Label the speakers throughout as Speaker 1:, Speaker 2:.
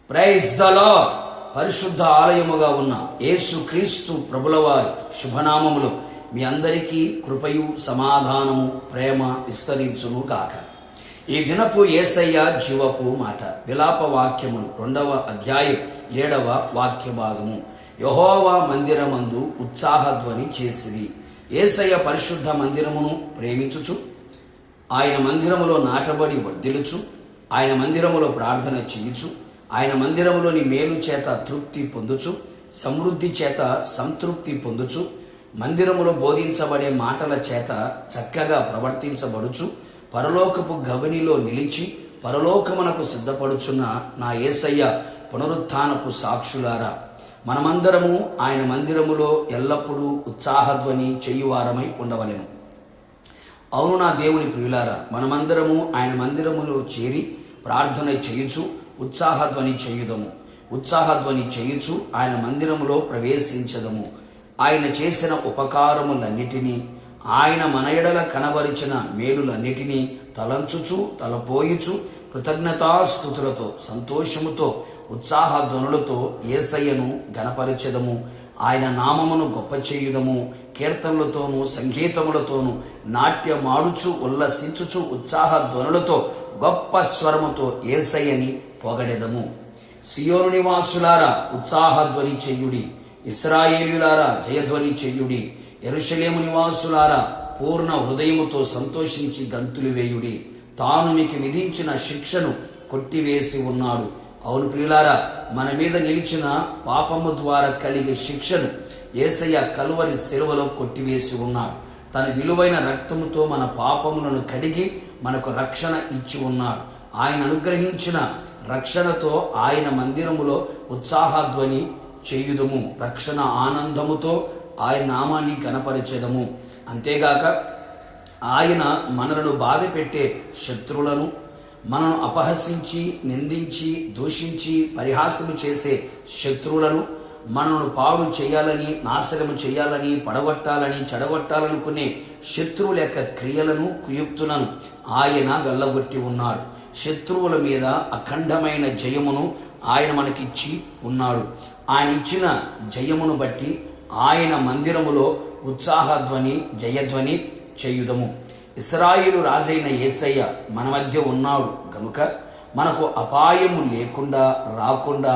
Speaker 1: Praise the lord. పరిశుద్ధ ఆలయముగా ఉన్న యేసు క్రీస్తు ప్రభులవారి శుభనామములు మీ అందరికీ కృపయు సమాధానము ప్రేమ విస్తరించును గాక. ఈ దినపు యేసయ్య జీవపు మాట విలాప వాక్యములు 2వ అధ్యాయం 7వ వాక్య భాగము. యెహోవా మందిరమందు ఉత్సాహధ్వని చేసిరి. యేసయ్య పరిశుద్ధ మందిరమును ప్రేమించుచు, ఆయన మందిరములో నాటబడి వర్ధిల్లుచు, ఆయన మందిరములో ప్రార్థన చేయుచు, ఆయన మందిరములోని మేలు చేత తృప్తి పొందుచు, సమృద్ధి చేత సంతృప్తి పొందుచు, మందిరములో బోధించబడే మాటల చేత చక్కగా ప్రవర్తించబడుచు, పరలోకపు గవనిలో నిలిచి పరలోకమునకు సిద్ధపడుచున్న నా యేసయ్య పునరుత్థానపు సాక్షులారా, మనమందరము ఆయన మందిరములో ఎల్లప్పుడూ ఉత్సాహధ్వని చేయువారమై ఉండవలెను. అవును నా దేవుని ప్రియులారా, మనమందరము ఆయన మందిరములో చేరి ప్రార్థన చేయుచు ఉత్సాహధ్వని చేయుదము. ఉత్సాహధ్వని చేయుచు ఆయన మందిరములో ప్రవేశించదము. ఆయన చేసిన ఉపకారములన్నిటినీ, ఆయన మన ఎడల కనబరిచిన మేలులన్నిటినీ తలంచుచు తలపోయుచు కృతజ్ఞతాస్తుతులతో సంతోషముతో ఉత్సాహధ్వనులతో యేసయ్యను గణపరచెదము. ఆయన నామమును గొప్ప చేయుదము. కీర్తనలతోనూ సంగీతములతోనూ నాట్యమాడుచు ఉల్లసించుచు ఉత్సాహధ్వనులతో గొప్ప స్వరముతో యేసయ్యని పొగడెదము. సియోను నివాసులారా ఉత్సాహధ్వని చెయ్యుడి. ఇశ్రాయేలీయులారా జయధ్వని చెయ్యుడి. యెరూషలేము నివాసులారా పూర్ణ హృదయముతో సంతోషించి గంతులు వేయుడి. తాను మీకు విధించిన శిక్షను కొట్టివేసి ఉన్నాడు. అవును ప్రియులారా, మన మీద నిలిచిన పాపము ద్వారా కలిగే శిక్షను యేసయ్య కలువరి శిలువలో కొట్టివేసి ఉన్నాడు. తన విలువైన రక్తముతో మన పాపములను కడిగి మనకు రక్షణ ఇచ్చి ఉన్నాడు. ఆయన అనుగ్రహించిన రక్షణతో ఆయన మందిరములో ఉత్సాహధ్వని చేయుదము. రక్షణ ఆనందముతో ఆయన నామాన్ని కనపరిచెదము. అంతేగాక ఆయన మనలను బాధ పెట్టే శత్రువులను, మనను అపహసించి నిందించి దూషించి పరిహాసము చేసే శత్రువులను, మనను పాడు చేయాలని, నాశనము చేయాలని, పడగొట్టాలని, చెడగొట్టాలనుకునే శత్రువుల యొక్క క్రియలను, కుయుక్తులను ఆయన వెళ్ళగొట్టి ఉన్నాడు. శత్రువుల మీద అఖండమైన జయమును ఆయన మనకిచ్చి ఉన్నాడు. ఆయన ఇచ్చిన జయమును బట్టి ఆయన మందిరములో ఉత్సాహధ్వని జయధ్వని చేయుదము. ఇశ్రాయేలు రాజైన యేసయ్య మన మధ్య ఉన్నాడు కనుక మనకు అపాయము లేకుండా రాకుండా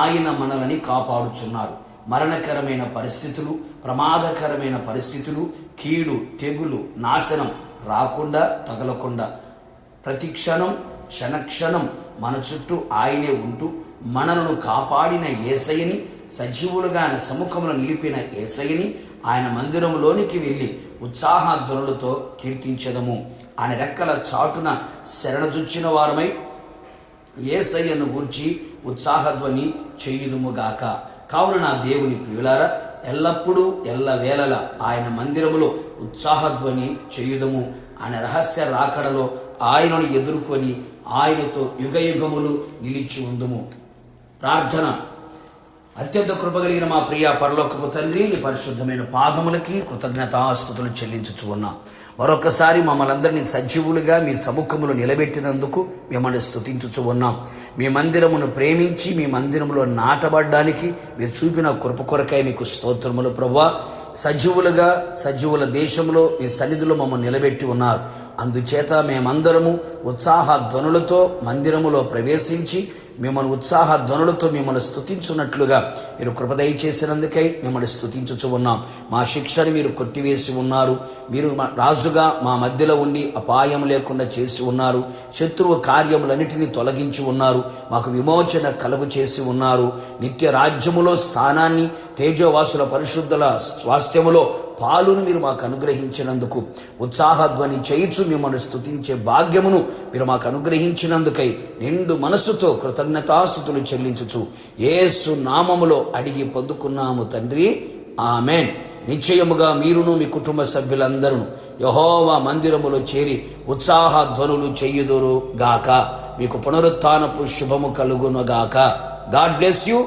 Speaker 1: ఆయన మనల్ని కాపాడుచున్నాడు. మరణకరమైన పరిస్థితులు, ప్రమాదకరమైన పరిస్థితులు, కీడు, తెగులు, నాశనం రాకుండా తగలకుండా ప్రతి క్షణం క్షణక్షణం మన చుట్టూ ఆయనే ఉంటూ మనలను కాపాడిన యేసయ్యని, సజీవులుగా ఆయన సముఖంలో నిలిపిన యేసయ్యని ఆయన మందిరంలోనికి వెళ్ళి ఉత్సాహధ్వనులతో కీర్తించదము. ఆయన రెక్కల చాటున శరణజొచ్చిన వారమై యేసయ్యను గూర్చి ఉత్సాహధ్వని చేయుదుముగాక. కావున నా దేవుని ప్రియులారా, ఎల్లప్పుడూ ఎల్లవేళలా ఆయన మందిరములో ఉత్సాహధ్వని చేయుదము. ఆయన రహస్య రాకడలో ఆయనను ఎదుర్కొని ఆయనతో యుగయుగములు నిలిచి ఉందుము. ప్రార్థన. అత్యంత కృపగలిగిన మా ప్రియ పరలోకపు తండ్రి, నీ పరిశుద్ధమైన పాదములకి కృతజ్ఞతాస్తుతులు చెల్లించుచు ఉన్నాం. మరొకసారి మమ్మల్ని అందరినీ సజీవులుగా మీ సముఖములో నిలబెట్టినందుకు మిమ్మల్ని స్తుతించుచు ఉన్నాం. మీ మందిరమును ప్రేమించి మీ మందిరములో నాటబడ్డానికి మీరు చూపిన కృప కొరకై మీకు స్తోత్రములు ప్రభువా. సజీవులుగా సజీవుల దేశంలో మీ సన్నిధిలో మమ్మల్ని నిలబెట్టి ఉన్నారు. అందుచేత మేమందరము ఉత్సాహధ్వనులతో మందిరములో ప్రవేశించి మిమ్మల్ని ఉత్సాహధ్వనులతో మిమ్మల్ని స్తుతించున్నట్లుగా మీరు కృప దయచేసినందుకై మిమ్మల్ని స్తుతించుచు ఉన్నాం. మా శిక్షను మీరు కొట్టివేసి ఉన్నారు. మీరు రాజుగా మా మధ్యలో ఉండి అపాయం లేకుండా చేసి ఉన్నారు. శత్రువు కార్యములన్నిటినీ తొలగించి ఉన్నారు. మాకు విమోచన కలుగు చేసి ఉన్నారు. నిత్య రాజ్యములో స్థానాన్ని, తేజోవాసుల పరిశుద్ధుల స్వాస్థ్యములో పాలును మీరు మాకు అనుగ్రహించినందుకు, ఉత్సాహధ్వని చేయుచు మిమ్మల్ని స్తుతించే భాగ్యమును మీరు మాకు అనుగ్రహించినందుకై నిండు మనస్సుతో కృతజ్ఞతాస్తుతులు చెల్లించుచు యేసు నామములో అడిగి పొందుకున్నాము తండ్రి, ఆమెన్. నిశ్చయముగా మీరును మీ కుటుంబ సభ్యులందరూ యెహోవా మందిరములో చేరి ఉత్సాహధ్వనులు చేయుదురు గాక. మీకు పునరుత్థానపు శుభము కలుగును గాక. God bless you.